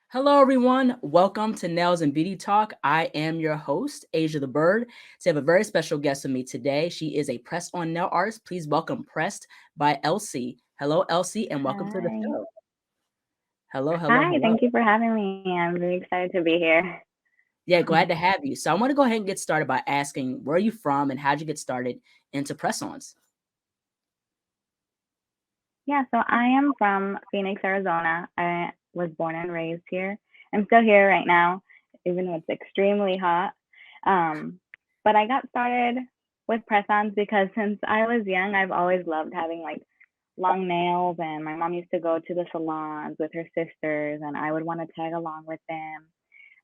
Hello, everyone. Welcome to Nails and Beauty Talk. I am your host, Asia the Bird. So I have a very special guest with me today. She is a press-on nail artist. Please welcome Pressed by Elsie. Hello, Elsie, and welcome to the Hi. show. Hello, hello, Hi, hello. thank you for having me. I'm really excited to be here. Yeah, glad to have you. So I want to go ahead and get started by asking, where are you from and how'd you get started into press-ons? Yeah, so I am from Phoenix, Arizona. I was born and raised here. I'm still here right now, even though it's extremely hot. Um, but I got started with press-ons because since I was young, I've always loved having like long nails, and my mom used to go to the salons with her sisters, and I would want to tag along with them.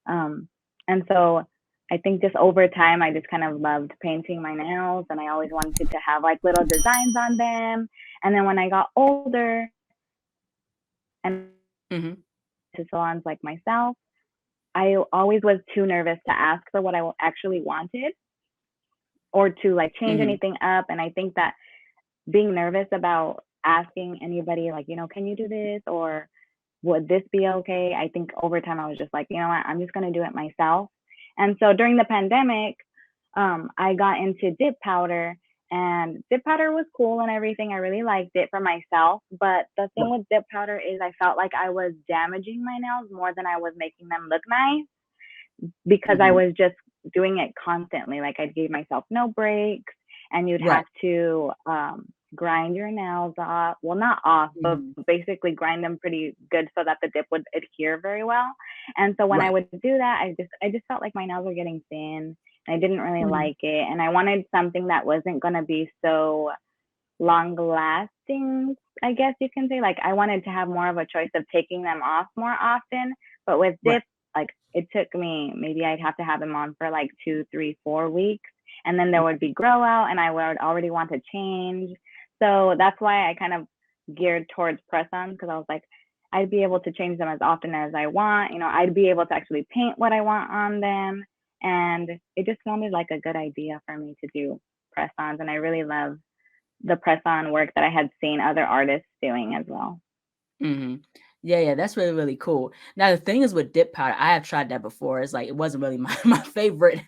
Um, and so I think just over time, I just kind of loved painting my nails, and I always wanted to have like little designs on them. And then when I got older and I started going Hmm. to salons like myself, I always was too nervous to ask for what I actually wanted or to like change Hmm. anything up. And I think that being nervous about asking anybody, like, can you do this or would this be okay? I think over time I was just like, you know what, I'm just going to do it myself. And so during the pandemic, I got into dip powder, and dip powder was cool and everything. I really liked it for myself. But the thing with dip powder is I felt like I was damaging my nails more than I was making them look nice because I Hmm. was just doing it constantly. Like I gave myself no breaks, and you'd Right. have to grind your nails off. Well, not off, but Hmm. basically grind them pretty good so that the dip would adhere very well. And so when I Right. would do that, I just felt like my nails were getting thin. And I didn't really Hmm. like it, and I wanted something that wasn't gonna be so long lasting, I guess you can say. Like I wanted to have more of a choice of taking them off more often. But with Right. dip, like it took me, maybe I'd have to have them on for like 2, 3, 4 weeks. And then there would be grow out, and I would already want to change. So that's why I kind of geared towards press on, because I was like, I'd be able to change them as often as I want. I'd be able to actually paint what I want on them. And it just sounded like a good idea for me to do press ons. And I really love the press on work that I had seen other artists doing as well. Hmm. Yeah, yeah, that's really, really cool. Now the thing is with dip powder, I have tried that before. It's like it wasn't really my favorite.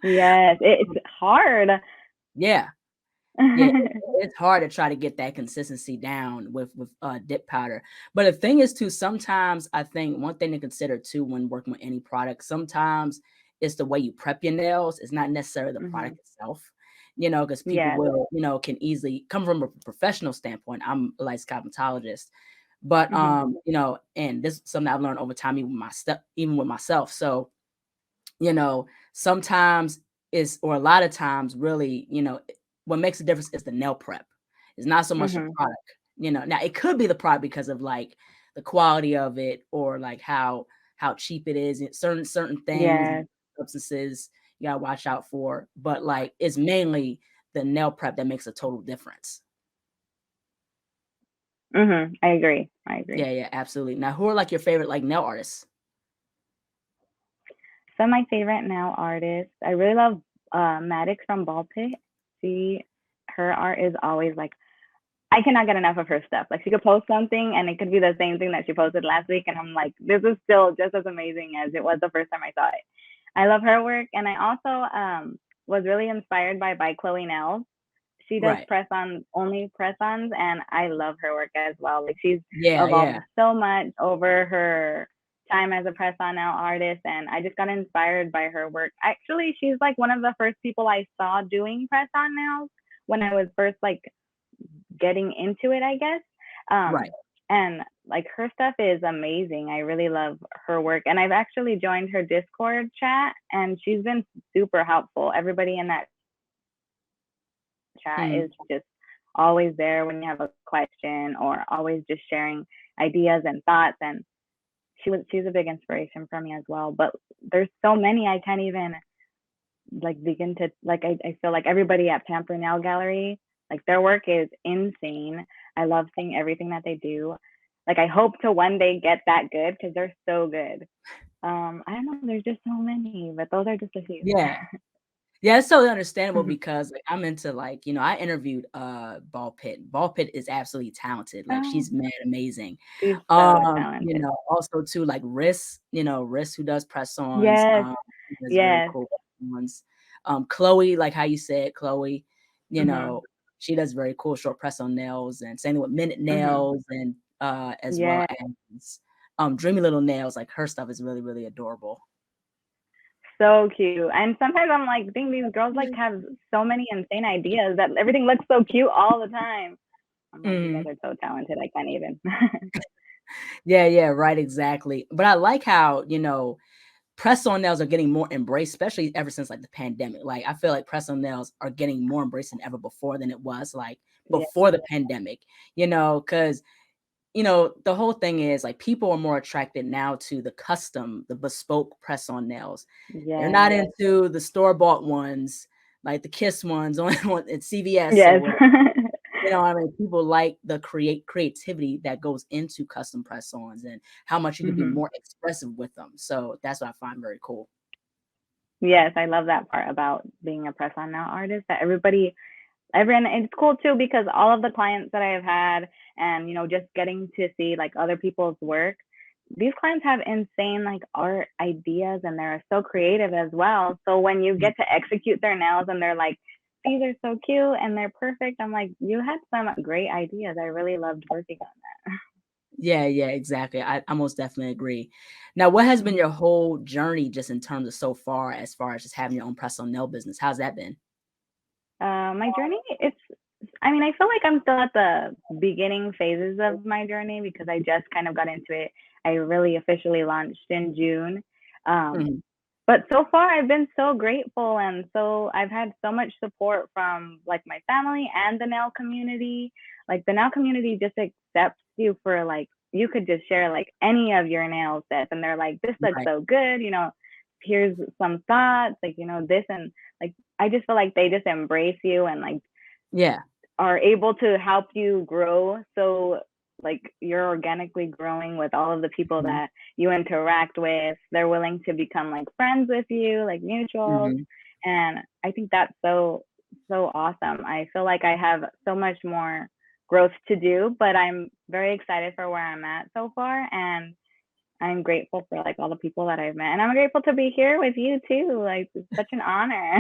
Yes, it's hard. Yeah, yeah, it's hard to try to get that consistency down with dip powder. But the thing is too, sometimes I think one thing to consider too when working with any product, sometimes it's the way you prep your nails. It's not necessarily the Hmm. product itself. Because people Yes. will, can easily come from a professional standpoint. I'm a licensed cosmetologist, but Hmm. and this is something I've learned over time, even with myself. So, you know, sometimes is or a lot of times really, what makes a difference is the nail prep. It's not so much the Hmm. product. Now it could be the product because of like the quality of it or like how cheap it is. Certain things, Yes. substances you gotta watch out for. But like it's mainly the nail prep that makes a total difference. I agree. I agree. Yeah, yeah, absolutely. Now, who are like your favorite like nail artists? Some of my favorite now artists, I really love Maddox from Baltic. She, her art is always like, I cannot get enough of her stuff. Like she could post something and it could be the same thing that she posted last week, and I'm like, this is still just as amazing as it was the first time I saw it. I love her work, and I also was really inspired by Chloe Nels. She does Right. press on only press ons, and I love her work as well. Like she's Yeah, evolved yeah. so much over her time as a press on now artist, and I just got inspired by her work. Actually, she's like one of the first people I saw doing press on nails when I was first like getting into it, I guess. Right. And like her stuff is amazing. I really love her work. And I've actually joined her Discord chat, and she's been super helpful. Everybody in that chat Mhm. is just always there when you have a question, or always just sharing ideas and thoughts. And she's a big inspiration for me as well. But there's so many I can't even like begin to like. I feel like everybody at Pamper Nail Gallery, like their work is insane. I love seeing everything that they do. Like I hope to one day get that good because they're so good. I don't know, there's just so many, but those are just a few. Yeah. Yeah, it's totally understandable Mhm. because like I'm into like, I interviewed Ball Pit. Ball Pit is absolutely talented. Like Oh, she's mad amazing. she's so talented. Also too like Riss who does press ons, Yes, she does very yes. cool press ons. Chloe, like how you said, Chloe, you Mhm, know, she does very cool short press on nails and same with Minute mhm. Nails and as well Yeah, as Dreamy Little Nails, like her stuff is really, really adorable. so cute. And sometimes I'm like, dang, these girls like have so many insane ideas that everything looks so cute all the time. I'm like, you guys Mhm. are so talented. I can't even. Yeah, yeah, right, exactly. But I like how, press-on nails are getting more embraced, especially ever since like the pandemic. Like I feel like press-on nails are getting more embraced than ever before than it was like Yeah, before the pandemic, because the whole thing is like people are more attracted now to the custom, the bespoke press-on nails. They're not yes, into the store-bought ones, like the Kiss ones on at CVS or yes. whatever. I mean, people like the creativity that goes into custom press-ons and how much you can be Mhm. more expressive with them. So that's what I find very cool. Yes, I love that part about being a press on now artist that everyone it's cool too because all of the clients that I've had and just getting to see like other people's work, these clients have insane like art ideas and they're so creative as well. So when you Mhm. get to execute their nails and they're like, these are so cute and they're perfect, I'm like, you had some great ideas. I really loved working on Yeah, yeah, exactly. I most definitely agree. Now, what has that. been your whole journey just in terms of so far as just having your own press-on nail business? How's that been? My journey, I mean, I feel like I'm still at the beginning phases of my journey because I just kind of got into it. I really officially launched in June. Um, Mhm. but so far, I've been so grateful. And so I've had so much support from like my family and the nail community. Like the nail community just accepts you for like, you could just share like any of your nail sets. And they're like, this looks Right. so good. Here's some thoughts, like, this. And like, I just feel like they just embrace you and like Yeah. are able to help you grow. So like you're organically growing with all of the people Mhm. that you interact with. They're willing to become like friends with you, like mutuals. Mhm. And I think that's so awesome. I feel like I have so much more growth to do, but I'm very excited for where I'm at so far. And I'm grateful for like all the people that I've met. And I'm grateful to be here with you too. Like it's such an honor.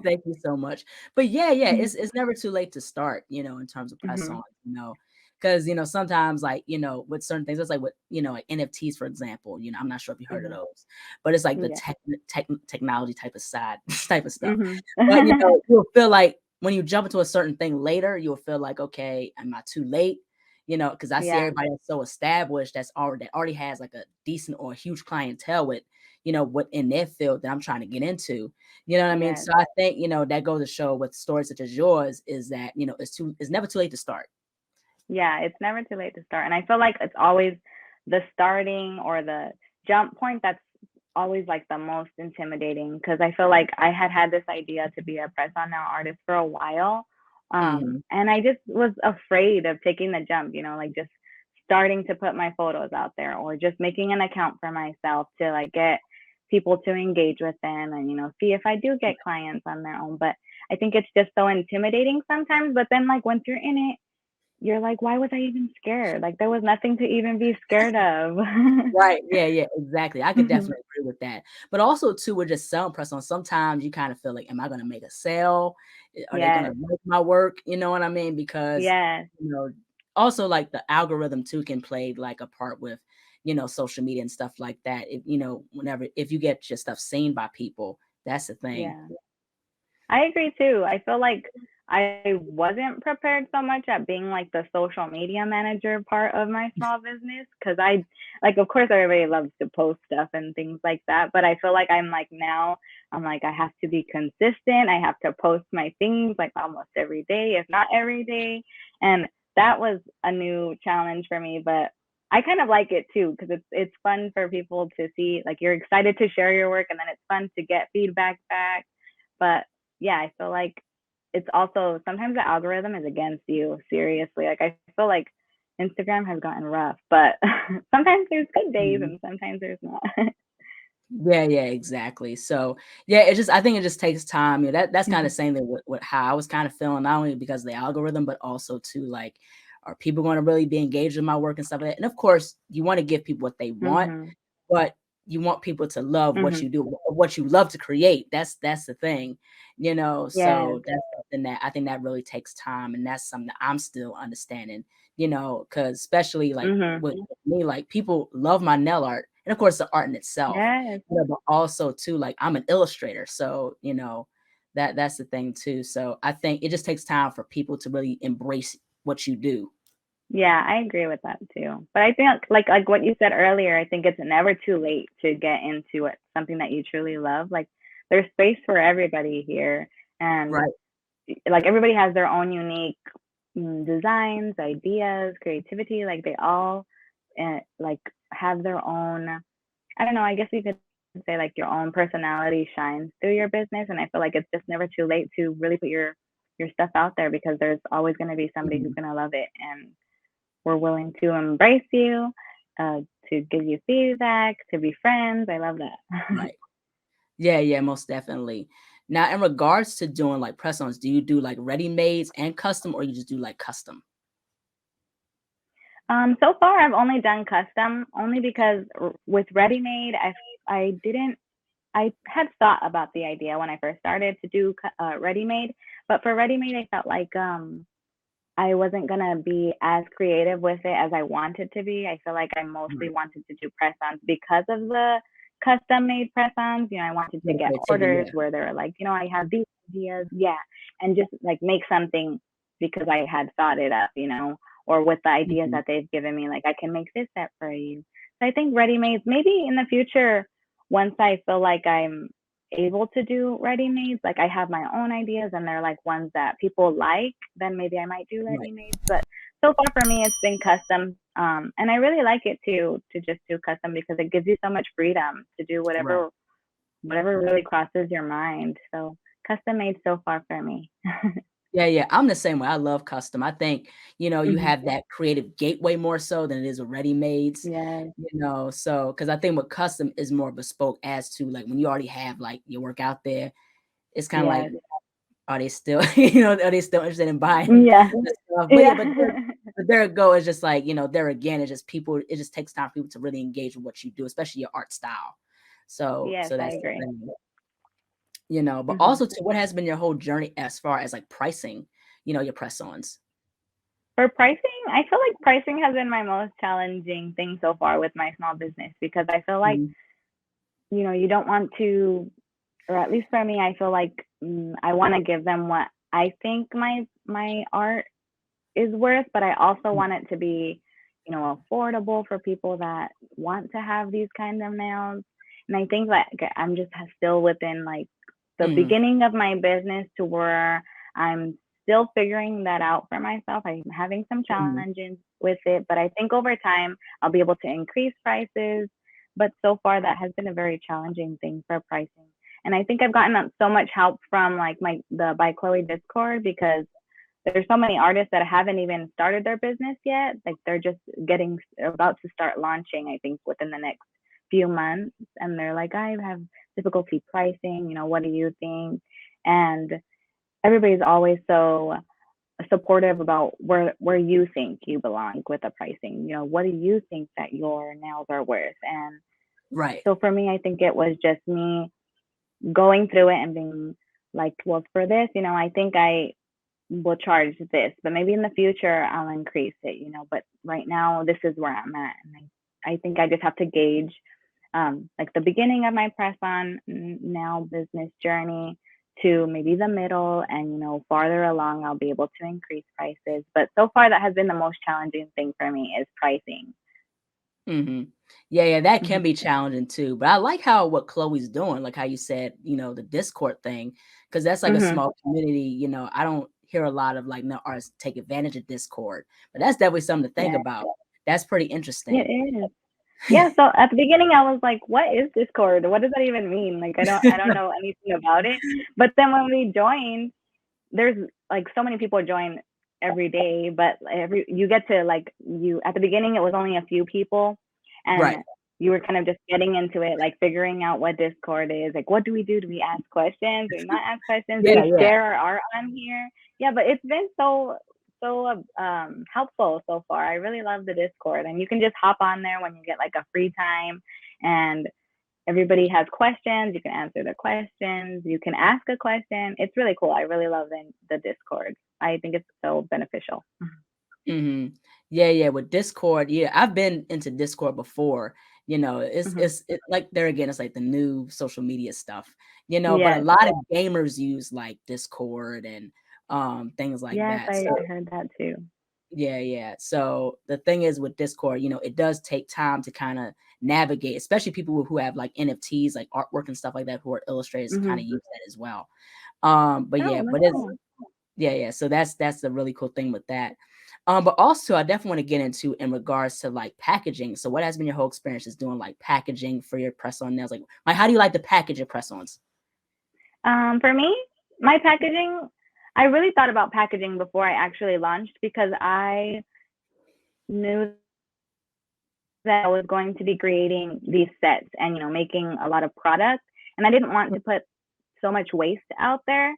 Thank you so much. But yeah, yeah, it's never too late to start, in terms of press on, Mhm. because sometimes like, with certain things, it's like with, like NFTs, for example, I'm not sure if you heard of Mhm. those, but it's like the Yeah. technology type of side type of stuff. Mhm. But you'll feel like when you jump into a certain thing later, you'll feel like, okay, am I too late? Because I see Yeah. everybody that's so established that already has like a decent or a huge clientele with, what in their field that I'm trying to get into. You know what I mean? Yes. So I think, that goes to show with stories such as yours is that, it's never too late to start. Yeah, it's never too late to start. And I feel like it's always the starting or the jump point that's always like the most intimidating because I feel like I had this idea to be a press on now artist for a while. Mhm. And I just was afraid of taking the jump, like just starting to put my photos out there or just making an account for myself to like get people to engage with them and, see if I do get clients on their own. But I think it's just so intimidating sometimes. But then, like, once you're in it, you're like, why was I even scared? Like there was nothing to even be scared of. Right. Yeah, yeah, exactly. I could definitely agree with that. But also too, with just selling press on, sometimes you kind of feel like, am I gonna make a sale? Are they gonna Yes, like my work? You know what I mean? Because, yes, you know, also like the algorithm too can play like a part with, social media and stuff like that. Whenever if you get your stuff seen by people, that's the thing. yeah. I agree too. I feel like I wasn't prepared so much at being like the social media manager part of my small business because like, of course, everybody loves to post stuff and things like that. But I feel like I'm like now, I'm like, I have to be consistent. I have to post my things like almost every day, if not every day. And that was a new challenge for me. But I kind of like it too because it's fun for people to see like you're excited to share your work and then it's fun to get feedback back. But yeah, I feel like it's also sometimes the algorithm is against you, seriously. Like I feel like Instagram has gotten rough, but sometimes there's good days Mhm. and sometimes there's not. Yeah, exactly. So, yeah, it just I think it just takes time. That's kind of the same thing with how I was kind of feeling, not only because of the algorithm, but also too like, are people going to really be engaged in my work and stuff like that? And of course, you want to give people what they want, Mhm. but you want people to love what Mhm. you do, what you love to create. That's the thing, Yes. So that's something that I think that really takes time, and that's something that I'm still understanding. Because especially like Mhm. with me, like people love my nail art, and of course the art in itself, Yes. but also too like I'm an illustrator, so that's the thing too. So I think it just takes time for people to really embrace what you do. Yeah, I agree with that too. But I think like what you said earlier, I think it's never too late to get into it, something that you truly love. Like there's space for everybody here, and Right. like everybody has their own unique designs, ideas, creativity. Like they all like have their own. I don't know. I guess you could say like your own personality shines through your business, and I feel like it's just never too late to really put your stuff out there because there's always going to be somebody who's Mhm. going to love it, and we're willing to embrace you, uh, to give you feedback, to be friends. I love that. Right. Yeah, most definitely. Now, in regards to doing like press-ons, do you do like ready-mades and custom, or you just do like custom? So far I've only done custom, only because with ready made, I didn't. I had thought about the idea when I first started to do ready made, but for ready made, I felt like I wasn't gonna be as creative with it as I wanted to be. I feel like I mostly Right. wanted to do press-ons because of the custom made press-ons. I wanted to Yeah, get creativity, orders yeah. where they're like, I have these ideas, yeah, and just like make something because I had thought it up, or with the ideas Mhm. that they've given me, like I can make this set for you. So I think ready-mades, maybe in the future, once I feel like I'm able to do ready-mades, like I have my own ideas and they're like ones that people like, then maybe I might do Right, ready-mades. But so far for me, it's been custom. And I really like it too, to just do custom because it gives you so much freedom to do right. whatever really crosses your mind. So custom made so far for me. Yeah, I'm the same way. I love custom. I think, you Hmm. have that creative gateway more so than it is with ready-mades, Yes. so because I think with custom is more bespoke as to like when you already have like your work out there, it's kind of like, Yes. are they still, are they still interested in buying Yeah. the stuff? But yeah, Yeah. but there it go. It's just like, there again, it's just people, it just takes time for people to really engage with what you do, especially your art style. So Yes, so I that's the agree. thing. But Hmm. also to what has been your whole journey as far as like pricing, your press-ons? For pricing, I feel like pricing has been my most challenging thing so far with my small business because I feel like, Mhm. you don't want to, or at least for me, I feel like I want to give them what I think my art is worth, but I also want it to be, affordable for people that want to have these kind of nails. And I think that I'm just still within like the Mhm. beginning of my business to where I'm still figuring that out for myself. I'm having some Mhm. challenges with it, but I think over time I'll be able to increase prices. But so far, that has been a very challenging thing for pricing. And I think I've gotten so much help from like the by Chloe Discord because there's so many artists that haven't even started their business yet. Like they're just getting about to start launching, I think, within the next few months. And they're like, I have difficulty pricing. What do you think? And everybody's always so supportive about where you think you belong with the pricing. What do you think that your nails are worth? And Right. so for me, I think it was just me going through it and being like, well, for this, I think I will charge this, but maybe in the future I'll increase it, but right now this is where I'm at. And I think I just have to gauge like the beginning of my press on now business journey to maybe the middle, and farther along I'll be able to increase prices. But so far that has been the most challenging thing for me is pricing. Mhm. Yeah, that can Hmm. be challenging too, but I like how what Chloe's doing, like how you said, the Discord thing, because that's like a Hmm. small community. I don't hear a lot of like no artists take advantage of Discord, but that's definitely something to think Yeah, about. That's pretty it interesting. is. Yeah, so at the beginning I was like, what is Discord? What does that even mean? Like I don't know anything about it. But then when we joined, there's like so many people join every day, but every you get to like you at the beginning it was only a few people, and Right. you were kind of just getting into it, like figuring out what Discord is. Like, what do we do? Do we ask questions? Do we not ask questions? Do Yeah, we yeah. share our art on here? Yeah, but it's been so helpful so far. I really love the Discord, and you can just hop on there when you get like a free time, and everybody has questions. You can answer the questions. You can ask a question. It's really cool. I really love the Discord. I think it's so beneficial. Mhm. Yeah, yeah, with Discord, yeah, I've been into Discord before, Mm-hmm. like there again, it's like the new social media stuff, but a Yes, lot of gamers use like Discord and things like yes, that. I So heard that too. yeah, yeah. So the thing is with Discord, it does take time to kind of navigate, especially people who have like NFTs, like artwork and stuff like that, who are illustrators kind Mm-hmm. of use that as well. But Oh, yeah, that's but it's cool. yeah, yeah. So that's the really cool thing with that. But also I definitely want to get into in regards to like packaging. So what has been your whole experience just doing like packaging for your press on nails? Like how do you like to package your press ons? For me, my packaging, I really thought about packaging before I actually launched because I knew that I was going to be creating these sets and making a lot of products, and I didn't want to put so much waste out there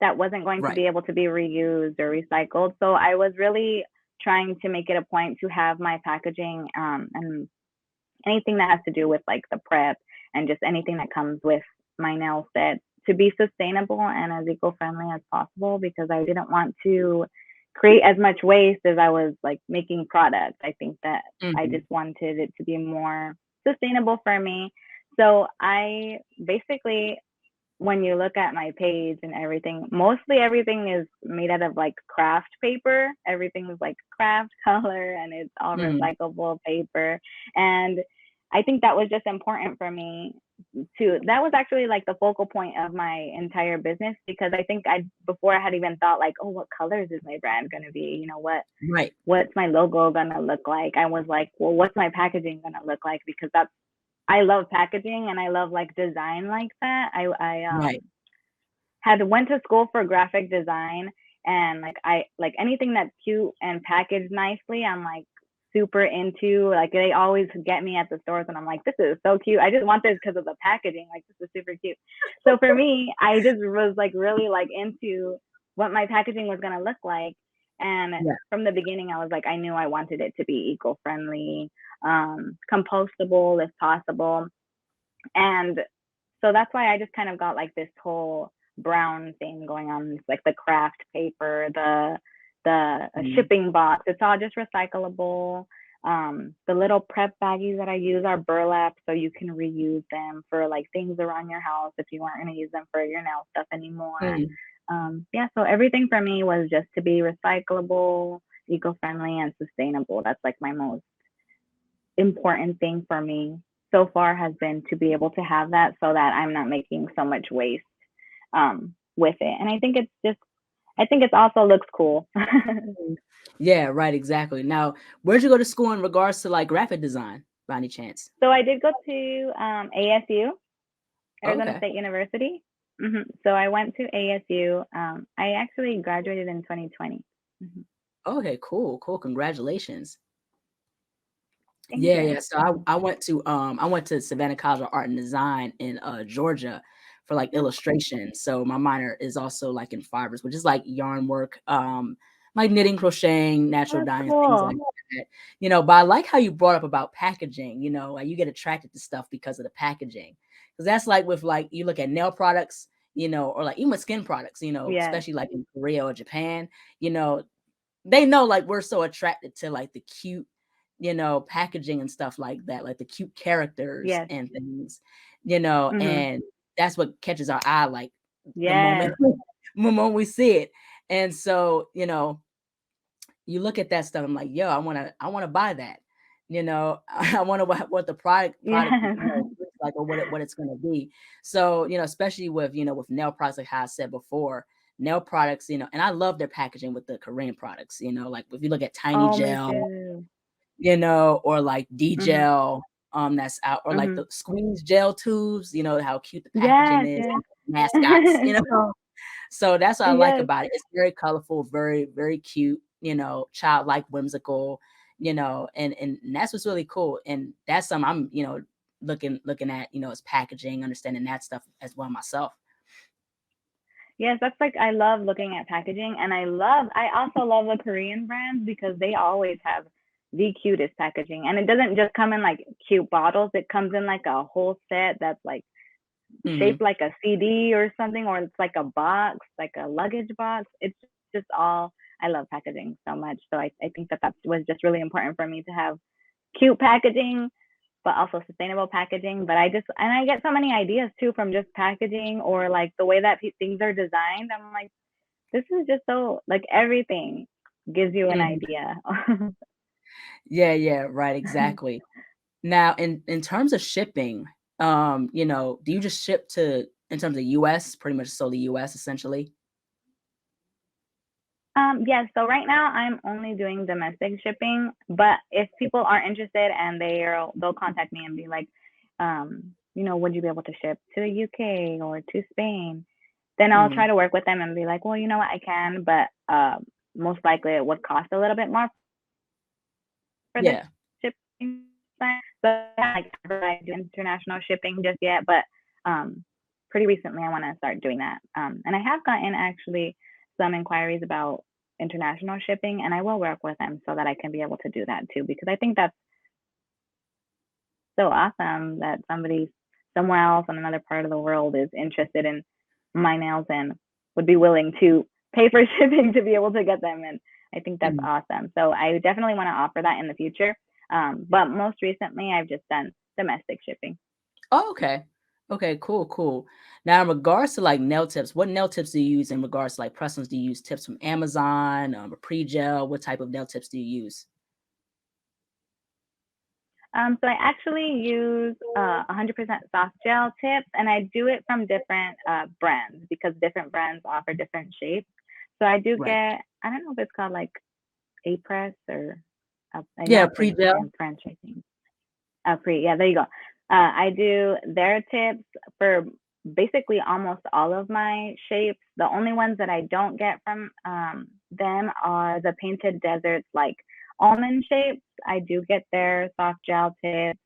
that wasn't going to Right. be able to be reused or recycled. So I was really trying to make it a point to have my packaging and anything that has to do with like the prep and just anything that comes with my nail set to be sustainable and as eco-friendly as possible because I didn't want to create as much waste as I was like making products. I think that I Mhm. just wanted it to be more sustainable for me. So I basically, when you look at my page and everything, mostly everything is made out of like craft paper. Everything is like craft color and it's all Mhm. recyclable paper. And I think that was just important for me too. That was actually like the focal point of my entire business because I think I before I had even thought like, oh, what colors is my brand gonna be? Right. What's my logo gonna look like? I was like, well, what's my packaging gonna look like? Because that's I love packaging and I love like design like that. I Right. had went to school for graphic design and like I like anything that's cute and packaged nicely, I'm like super into. Like they always get me at the stores and I'm like, this is so cute. I just want this because of the packaging. Like this is super cute. So for me, I just was like really like into what my packaging was gonna look like. And Yeah. from the beginning I was like I knew I wanted it to be eco-friendly, compostable if possible. And so that's why I just kind of got like this whole brown thing going on. It's like the craft paper, the Mhm. shipping box. It's all just recyclable. The little prep baggies that I use are burlap, so you can reuse them for like things around your house if you aren't going to use them for your nail stuff anymore. Mhm. Yeah, so everything for me was just to be recyclable, eco-friendly, and sustainable. That's like my most important thing for me so far has been to be able to have that so that I'm not making so much waste with it. And I think it also looks cool. Mhm. Yeah, right, exactly. Now, where'd you go to school in regards to like graphic design by any chance? So I did go to ASU, Oh, Arizona okay. State University. So I went to ASU. I actually graduated in 2020. hmm Okay, cool, cool. Congratulations. Thank Yeah, you. yeah. So I went to Savannah College of Art and Design in Georgia for like Oh, illustration. So my minor is also like in fibers, which is like yarn work, like knitting, crocheting, natural that's dyeing, things like cool. that. But I like how you brought up about packaging, like you get attracted to stuff because of the packaging. Because that's like with like you look at nail products, or like even with skin products, Yes. especially like in Korea or Japan, you know, they know like we're so attracted to like the cute, packaging and stuff like that, like the cute characters Yes. and things, hmm and that's what catches our eye like the moment Yes. the moment we see it. And so, you look at that stuff, I'm like, yo, I wanna buy that. I wonder what the product Yes. looks like or what it's gonna be. So, especially with with nail products, like how I said before, nail products, and I love their packaging with the Korean products, like if you look at Tiny Oh, me Gel, too. or like hmm D-gel, that's out, or like hmm the squeeze gel tubes, how cute the packaging Yes. is, Yes. mascots, So that's what I like Yes. about it. It's very colorful, very, very cute, childlike, whimsical, and that's what's really cool. And that's something I'm, looking at, as packaging, understanding that stuff as well myself. Yes, that's like I love looking at packaging, and I also love the Korean brands because they always have the cutest packaging. And it doesn't just come in like cute bottles, it comes in like a whole set that's like Hmm. shaped like a CD or something, or it's like a box, like a luggage box. It's just all, I love packaging so much. So I think that was just really important for me to have cute packaging, but also sustainable packaging. But I get so many ideas too from just packaging or like the way that things are designed. I'm like, this is just so, like, everything gives you an Hmm. idea. Yeah, yeah, right, exactly. Now, in terms of shipping, do you just ship to in terms of US, pretty much solely US essentially? Yes, so right now I'm only doing domestic shipping, but if people are interested and they'll contact me and be like, would you be able to ship to the UK or to Spain? Then I'll try Mhm. to work with them and be like, well, you know what, I can, but most likely it would cost a little bit more for the Yeah. shipping side. So I haven't, like, ever do international shipping just yet, but pretty recently I want to start doing that. And I have gotten actually some inquiries about international shipping, and I will work with them so that I can be able to do that too, because I think that's so awesome that somebody somewhere else in another part of the world is interested in my nails and would be willing to pay for shipping to be able to get them. And I think that's Mhm. awesome. So I definitely want to offer that in the future. But most recently, I've just done domestic shipping. Oh, okay. Okay, cool, cool. Now, in regards to like nail tips, what nail tips do you use in regards to like press-ons? Do you use tips from Amazon, a pre-gel? What type of nail tips do you use? So I actually use 100% soft gel tips, and I do it from different brands because different brands offer different shapes. So I do Right. get, I don't know if it's called like A press or I know Yeah, it's pre-gel. in French, I think. Free. Yeah, there you go. I do their tips for basically almost all of my shapes. The only ones that I don't get from them are the painted deserts, like almond shapes. I do get their soft gel tips,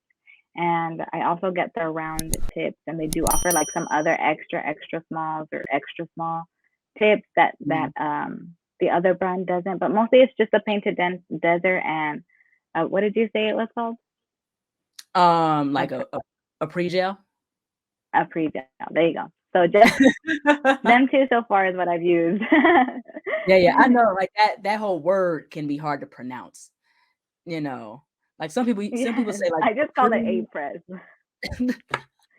and I also get their round tips. And they do offer like some other extra smalls or extra small tips that Mhm. the other brand doesn't. But mostly it's just the painted desert and what did you say it was called? Like a pre-gel. A pre-gel. There you go. So just them two so far is what I've used. Yeah, yeah, I know, like, that whole word can be hard to pronounce, you know? Like, some people Yes, say, like, I a just call it pre. A press.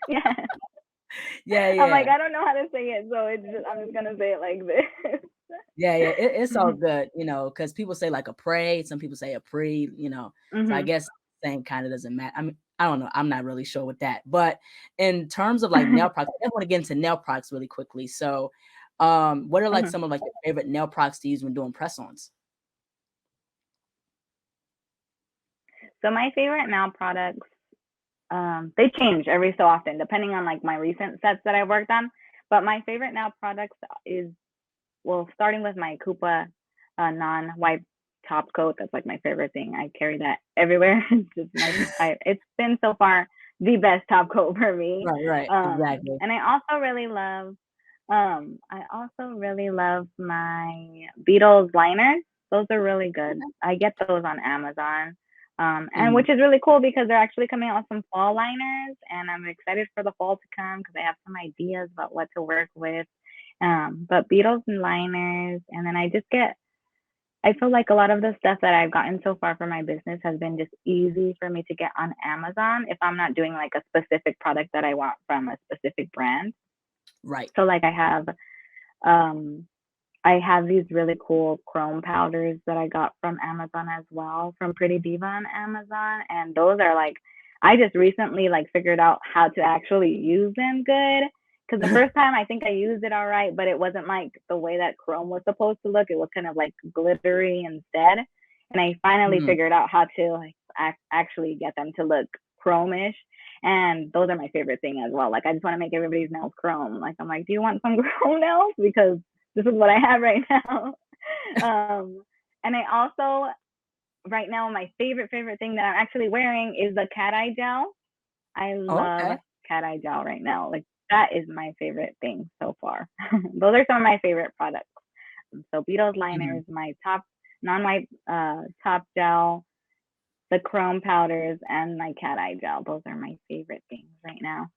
Yeah, Yeah, I'm yeah. like, I don't know how to say it, so I'm just gonna say it like this. Yeah, yeah, it's all good, because people say, like, a pray, some people say a pre, so I Mhm. guess same kinda doesn't matter. I mean, I don't know, I'm not really sure with that, but in terms of, like, nail products, I wanna get into nail products really quickly, so, what are, like, Mhm. some of, like, your favorite nail products to use when doing press-ons? So my favorite nail products, they change every so often depending on like my recent sets that I worked on. But my favorite nail products is, well, starting with my Coupa non-wipe top coat. That's like my favorite thing. I carry that everywhere. It's just it's been so far the best top coat for me. Right, right, exactly. And I also really love my Beatles liners. Those are really good. I get those on Amazon. And Mhm. which is really cool because they're actually coming out with some fall liners, and I'm excited for the fall to come because I have some ideas about what to work with. But Beatles and liners, and then I feel like a lot of the stuff that I've gotten so far for my business has been just easy for me to get on Amazon if I'm not doing like a specific product that I want from a specific brand. Right. So like um I have these really cool chrome powders that I got from Amazon as well, from Pretty Diva on Amazon. And those are like, I just recently like figured out how to actually use them good. Because the first time I think I used it all right, but it wasn't like the way that chrome was supposed to look. It was kind of like glittery instead. And I finally Mhm. figured out how to like actually get them to look chromish. And those are my favorite thing as well. Like I just want to make everybody's nails chrome. Like I'm like, do you want some chrome nails? Because this is what I have right now. Um, and I also right now my favorite thing that I'm actually wearing is the cat eye gel. I Oh, love okay. cat eye gel right now. Like that is my favorite thing so far. Those are some of my favorite products. So Beetles Mhm. liners, my top non-white top gel, the chrome powders, and my cat eye gel. Those are my favorite things right now.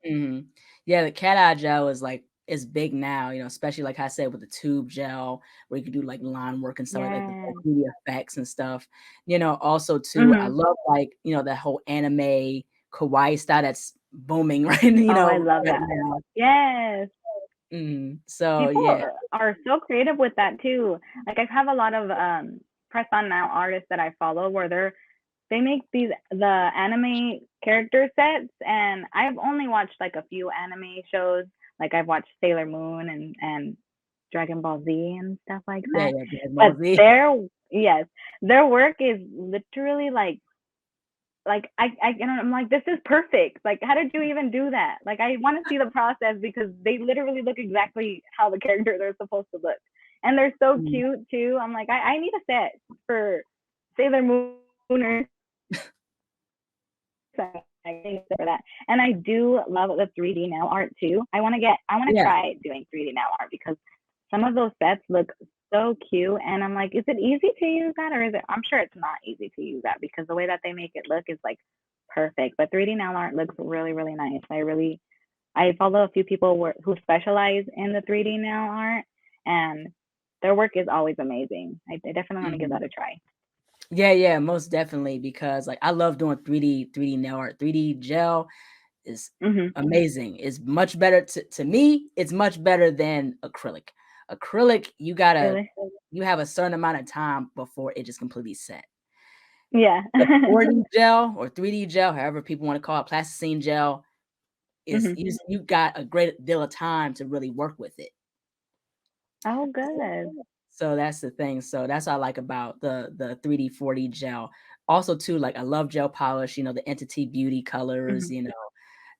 Mhm. Yeah, the cat eye gel is like is big now, especially like I said with the tube gel where you can do like line work and stuff like the Yeah. 3D effects and stuff. Also too, I Mhm. love like, that whole anime kawaii style that's booming right, Oh, I love right that. now. Yes. So People yeah. are so creative with that too. Like I have a lot of press on now artists that I follow where they make the anime character sets, and I've only watched like a few anime shows. Like I've watched Sailor Moon and Dragon Ball Z and stuff like Yeah, that. yeah, Dragon But Ball Z. their yes, their work is literally like I and I'm like, this is perfect. Like, how did you even do that? Like, I want to see the process because they literally look exactly how the characters are supposed to look, and they're so Mhm. cute too. I'm like, I need a set for Sailor Moon or for that. And I do love the 3D nail art too. I want to Yeah. try doing 3D nail art because some of those sets look so cute, and I'm like, is it easy to use that, or is it? I'm sure it's not easy to use that because the way that they make it look is like perfect. But 3D nail art looks really nice. I follow a few people who specialize in the 3D nail art, and their work is always amazing. I definitely want to give Mhm. that a try. Yeah, yeah, most definitely because like I love doing 3D nail art. 3D gel is Mhm. amazing. It's much better to me, it's much better than acrylic. Acrylic, Really? you have a certain amount of time before it just completely set. Yeah. The 4D gel or 3D gel, however people want to call it, plasticine gel is Mhm. you got a great deal of time to really work with it. Oh, good. So that's the thing. So that's what I like about the 3D 4D gel. Also too, like I love gel polish, the Entity Beauty colors, Mhm.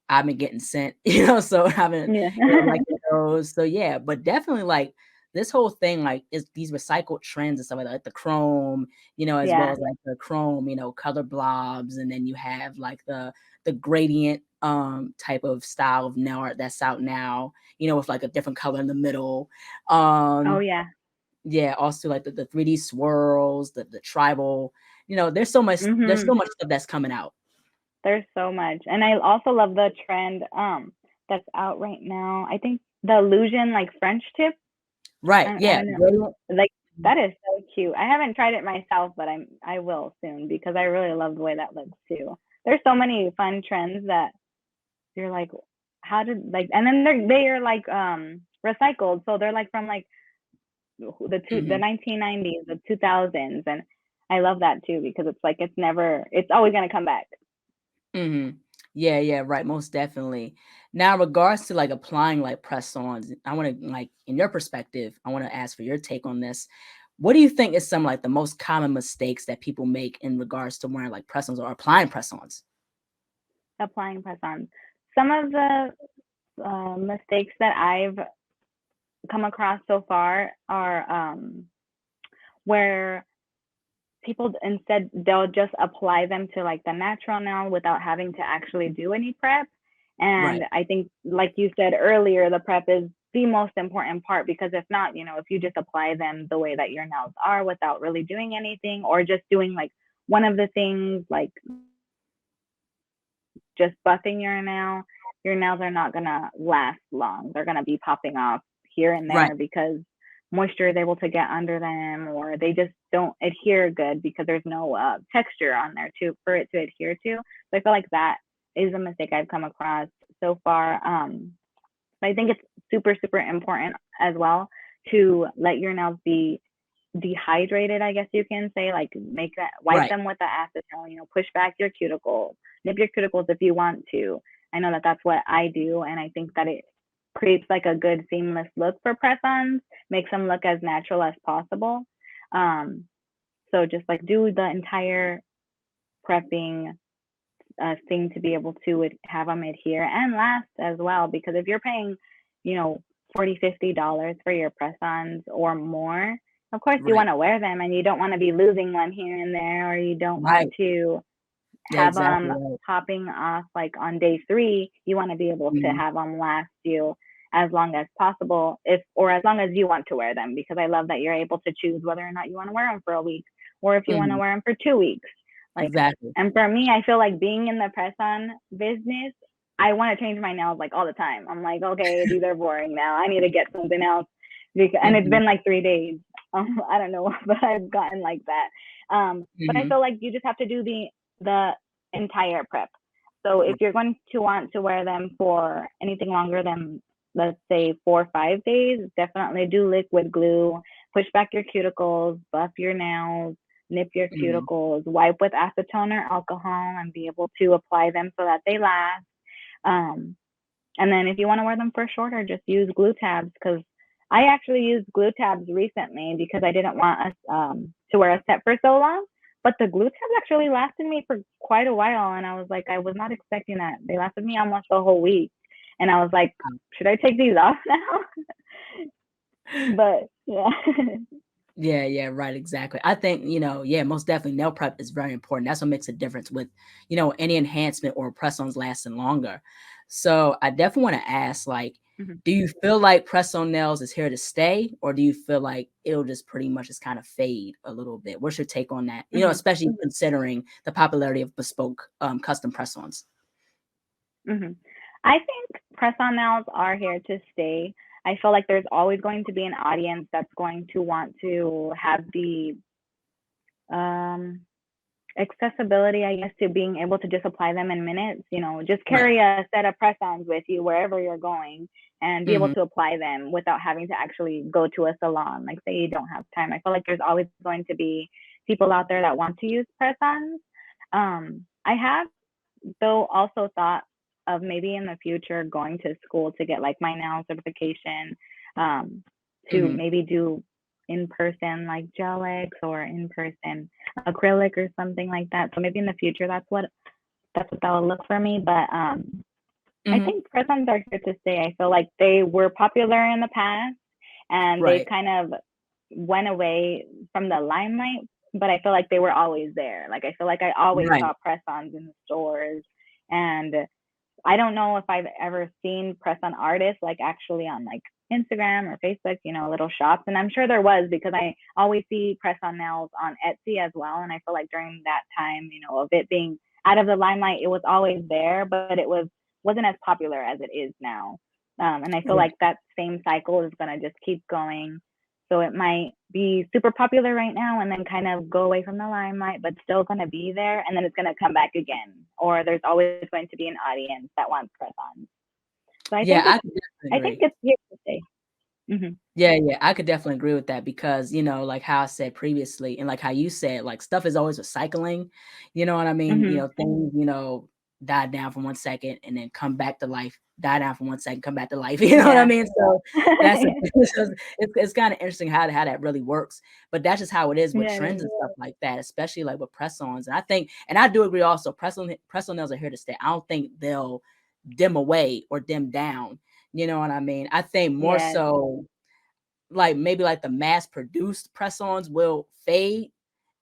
I've been getting sent, so I've been, Yeah. liking those. So yeah, but definitely like this whole thing, like is these recycled trends and stuff like the chrome, as well Yeah. as like the chrome, color blobs, and then you have like the gradient type of style of nail art that's out now, with like a different color in the middle. Oh, Um yeah. yeah, also like the 3D swirls, the tribal, there's so Mhm. much stuff that's coming out. There's so much. And I also love the trend that's out right now. I think the illusion like French tip. Right, I yeah, don't know. gradient. Like that is so cute. I haven't tried it myself, but I will soon because I really love the way that looks too. There's so many fun trends that you're like, how did like, and then they are like recycled, so they're like from like the Mhm. 1990s, the 2000s, and I love that too because it's like it's always gonna come back. Mhm. Yeah, yeah, right, most definitely. Now, in regards to, like, applying, like, press-ons, I wanna, like, in your perspective, I wanna ask for your take on this. What do you think is some, like, the most common mistakes that people make in regards to wearing, like, press-ons or applying press-ons? Applying press-ons. Some of the mistakes that I've come across so far are where people instead they'll just apply them to like the natural nail without having to actually do any prep. And Right, I think, like you said earlier, the prep is the most important part because if not, if you just apply them the way that your nails are without really doing anything or just doing like one of the things like just buffing your nails are not gonna last long. They're gonna be popping off here and right. there because moisture is able to get under them, or they just don't adhere good because there's no texture on there to for it to adhere to. So I feel like that is a mistake I've come across so far. I think it's super important as well to let your nails be dehydrated, I guess you can say, like make that wipe Right. them with the acetone, push back your cuticles, nip your cuticles if you want to. I know that that's what I do, and I think that it creates like a good seamless look for press-ons, makes them look as natural as possible. Um, so just like do the entire prepping thing to be able to have them adhere and last as well. Because if you're paying, you know, $40, $50 for your press-ons or more, of course you Right. want to wear them and you don't want to be losing one here and there, or you don't want Right. to Yeah, have exactly them right. popping off like on day 3. You want to be able to Mhm. have them last you as long as possible, if or as long as you want to wear them, because I love that you're able to choose whether or not you want to wear them for a week, or if you want to Mhm. wear them for 2 weeks. Like, Exactly. and for me, I feel like being in the press on business, I want to change my nails like all the time. I'm like, okay, these are boring now. I need to get something else. And it's Mhm. been like 3 days. I don't know, but I've gotten like that. But I Mhm. feel like you just have to do the entire prep. So if you're going to want to wear them for anything longer than, let's say, 4 or 5 days, definitely do liquid glue, push back your cuticles, buff your nails, nip your Mhm. cuticles, wipe with acetone or alcohol, and be able to apply them so that they last. Um, and then if you want to wear them for shorter, just use glue tabs, because I actually used glue tabs recently because I didn't want us to wear a set for so long. But the glue tabs actually lasted me for quite a while. And I was like, I was not expecting that. They lasted me almost the whole week. And I was like, should I take these off now? But yeah. Yeah, yeah, right, exactly. I think, yeah, most definitely nail prep is very important. That's what makes a difference with, any enhancement or press-ons lasting longer. So I definitely want to ask, like, Mhm. do you feel like press-on nails is here to stay, or do you feel like it'll just pretty much just kind of fade a little bit? What's your take on that? Mhm. Especially considering the popularity of bespoke custom press-ons. Mhm. I think press on nails are here to stay. I feel like there's always going to be an audience that's going to want to have the um accessibility, I guess, to being able to just apply them in minutes. Just Right. carry a set of press ons with you wherever you're going and be able Mhm. to apply them without having to actually go to a salon. Like, say you don't have time. I feel like there's always going to be people out there that want to use press ons. I have, though, also thought of maybe in the future going to school to get like my nail certification, um, to Mhm. maybe do in person like gel X, or in person acrylic or something like that. So maybe in the future that's what that would look for me. But I Mhm. think press-ons are here to stay. I feel like they were popular in the past and they've Right. kind of went away from the limelight, but I feel like they were always there. Like, I feel like I always Right. saw press-ons in the stores, and I don't know if I've ever seen press-on artists like actually on like Instagram or Facebook, little shops. And I'm sure there was, because I always see press-on nails on Etsy as well. And I feel like during that time, of it being out of the limelight, it was always there, but it wasn't as popular as it is now. And I feel Right. like that same cycle is gonna just keep going. So it might be super popular right now and then kind of go away from the limelight, but still going to be there, and then it's going to come back again. Or there's always going to be an audience that wants press-ons. So I Yeah, think I it's could definitely I think agree. it's here to stay. Mhm. Yeah, yeah, I could definitely agree with that because, like how I said previously, and like how you said, like stuff is always recycling. You know what I mean? Mhm. Things, die down for 1 second and then come back to life, die down for 1 second, come back to life. You know what I Yeah. mean? So that's it's kind of interesting how that really works. But that's just how it is with Yeah, it trends is. and stuff like that, especially like with press-ons. And I think, and I do agree also, press-on nails are here to stay. I don't think they'll dim away or dim down. You know what I mean? I think more Yes. so like, maybe, like, the mass-produced press-ons will fade,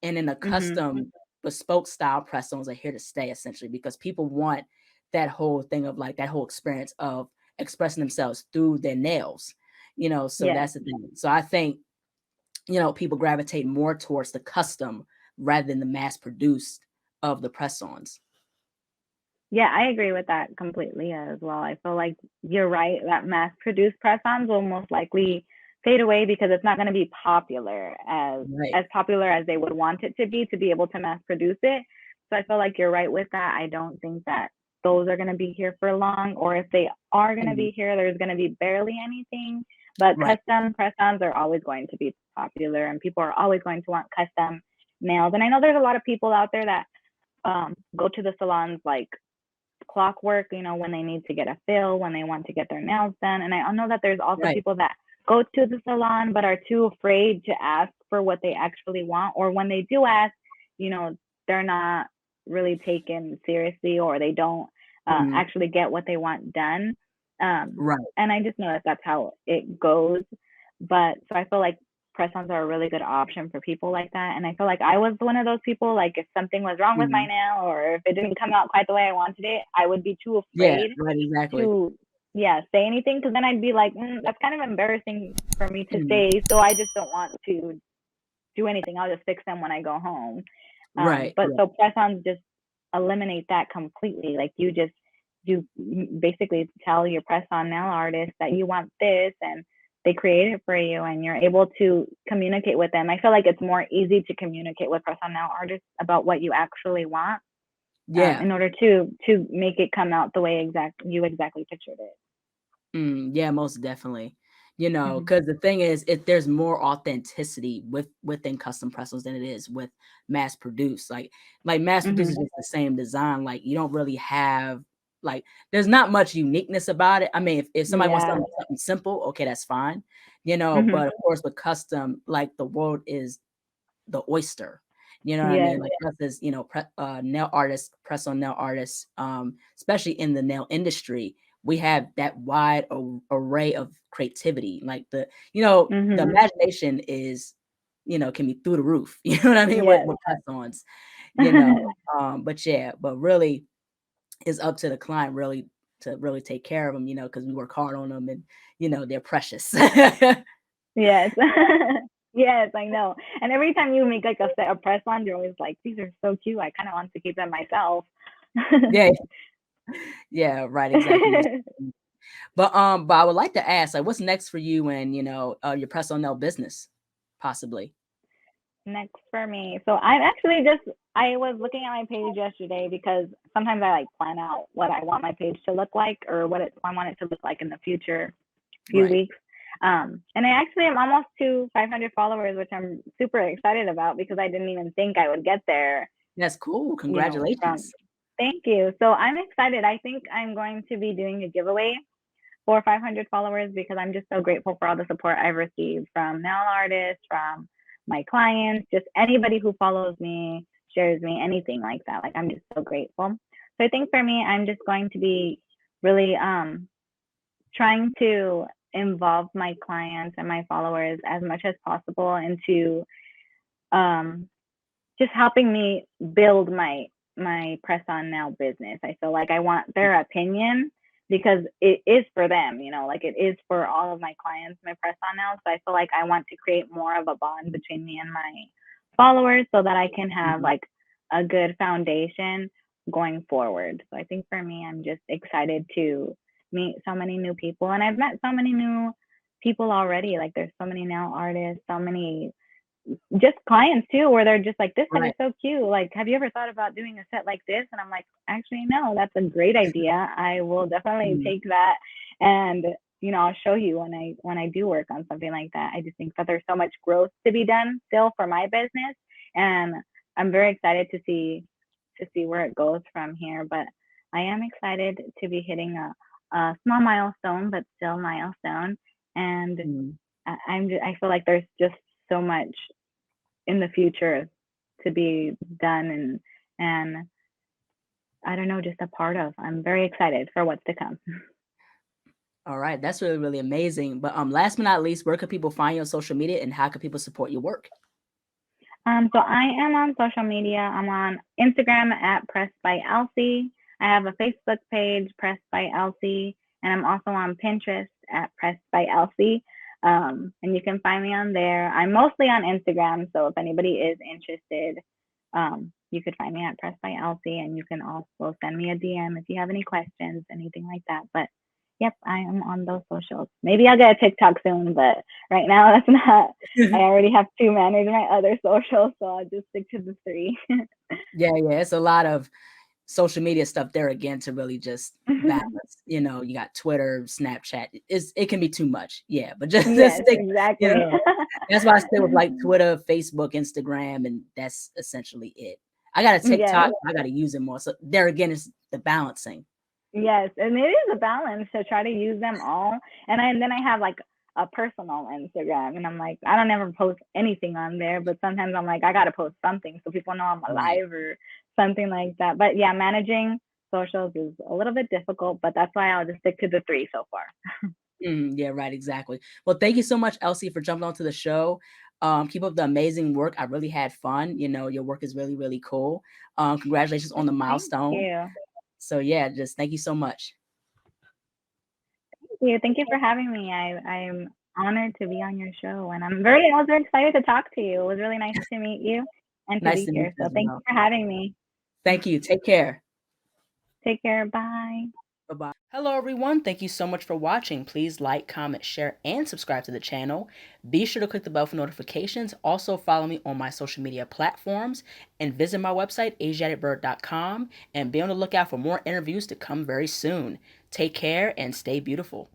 and then the Mhm. custom bespoke style press-ons are here to stay, essentially, because people want that whole thing of, like, that whole experience of expressing themselves through their nails, so Yes. that's the thing. So I think, people gravitate more towards the custom rather than the mass-produced of the press-ons. Yeah, I agree with that completely as well. I feel like you're right that mass-produced press-ons will most likely fade away because it's not going to be popular Right. as popular as they would want it to be able to mass produce it. So I feel like you're right with that. I don't think that those are going to be here for long, or if they are going to Mhm. be here, there's going to be barely anything. But Right. custom press-ons are always going to be popular, and people are always going to want custom nails. And I know there's a lot of people out there that go to the salons like clockwork, when they need to get a fill, when they want to get their nails done. And I know that there's also Right. people that go to the salon but are too afraid to ask for what they actually want. Or when they do ask, you know, they're not really taken seriously, or they don't Mhm. actually get what they want done. Right. And I just know that that's how it goes. But so I feel like press-ons are a really good option for people like that. And I feel like I was one of those people, like if something was wrong with my Mhm. nail or if it didn't come out quite the way I wanted it, I would be too Yeah, afraid right, exactly. to, yeah, say anything because then I'd be like, that's kind of embarrassing for me to Mhm. say, so I just don't want to do anything. I'll just fix them when I go home. Right, But yeah. so press-ons just eliminate that completely. Like you basically tell your press-on nail artist that you want this, and they create it for you, and you're able to communicate with them. I feel like it's more easy to communicate with press-on nail artists about what you actually want, Yeah. in order to make it come out the way you exactly pictured it. Yeah, most definitely. You know, Hmm. because the thing is, if there's more authenticity within custom pretzels than it is with mass produced. Like mass produced is Hmm. just the same design. Like you don't really have like there's not much uniqueness about it. I mean, if somebody wants Yeah. something simple, okay, that's fine. You know, Hmm. but of course with custom, like the world is the oyster. You know what I mean? Yes. Like us as, nail artists, press on nail artists, especially in the nail industry, we have that wide array of creativity. Like the Hmm. imagination is, can be through the roof. You know what I mean? With, Yes. with press ons, you know. But yeah, but really it's up to the client really to really take care of them, because we work hard on them and they're precious. Yes. Yes, I know. And every time you make like a set of press on, you're always like, these are so cute. I kind of want to keep them myself. Yeah, yeah, right, exactly. But I would like to ask, like, what's next for you and your press on nail business, possibly? Next for me. So I'm actually I was looking at my page yesterday because sometimes I like plan out what I want my page to look like or I want it to look like in the future few Right. weeks. And I actually am almost to 500 followers, which I'm super excited about because I didn't even think I would get there, That's cool. from Congratulations. thank you. So I'm excited. I think I'm going to be doing a giveaway for 500 followers because I'm just so grateful for all the support I've received from nail artists, from my clients, just anybody who follows me, shares me, anything like that. Like I'm just so grateful. So I think for me, I'm just going to be really trying to involve my clients and my followers as much as possible into um, just helping me build my press on now business. I feel like I want their opinion because it is for them, like it is for all of my clients, my press on now. So I feel like I want to create more of a bond between me and my followers so that I can have Mhm. like a good foundation going forward. So I think for me, I'm just excited to meet so many new people. And I've met so many new people already. Like there's so many nail artists, so many just clients too, where they're just like, this set is Right. so cute. Like, have you ever thought about doing a set like this? And I'm like, actually, no, that's a great idea. I will definitely Mhm. take that. And, I'll show you when I do work on something like that. I just think that there's so much growth to be done still for my business. And I'm very excited to see where it goes from here. But I am excited to be hitting a small milestone, but still milestone. And Mhm. I feel like there's just so much in the future to be done, and I don't know, just a part of. I'm very excited for what's to come. All right. That's really, really amazing. But last but not least, where can people find you on social media and how can people support your work? So I am on social media. I'm on Instagram at Press by Elsie. I have a Facebook page, Press by Elsie, and I'm also on Pinterest at Press by Elsie. And you can find me on there. I'm mostly on Instagram, so if anybody is interested, you could find me at Press by Elsie, and you can also send me a DM if you have any questions, anything like that. But yep, I am on those socials. Maybe I'll get a TikTok soon, but right now that's not. I already have to manage my other socials, so I'll just stick to the three. Yeah, yeah. It's a lot of social media stuff there again to really just balance. You got Twitter, Snapchat. It can be too much. Yeah, but just Yes, stick, you exactly. know. That's why I stay with like Twitter, Facebook, Instagram, and that's essentially it. I got a TikTok, Yes. I gotta use it more. So there again is the balancing. Yes, and it is a balance to try to use them all. And then I have like a personal Instagram, and I'm like, I don't ever post anything on there, but sometimes I'm like, I gotta post something so people know I'm Right. alive or something like that. But yeah, managing socials is a little bit difficult, but that's why I'll just stick to the three so far. Yeah, right, exactly. Well, thank you so much, Elsie, for jumping onto the show. Keep up the amazing work. I really had fun. Your work is really, really cool. Congratulations on the Thank milestone. you. So yeah, just thank you so much. Thank you for having me. I'm honored to be on your show, and I was very excited to talk to you. It was really nice to meet you and to Nice be to meet here. you So as thank you well. for having me. Thank you. Take care. Take care. Bye. Bye-bye. Hello, everyone. Thank you so much for watching. Please like, comment, share, and subscribe to the channel. Be sure to click the bell for notifications. Also, follow me on my social media platforms and visit my website, ASIATHABIRD.com, and be on the lookout for more interviews to come very soon. Take care and stay beautiful.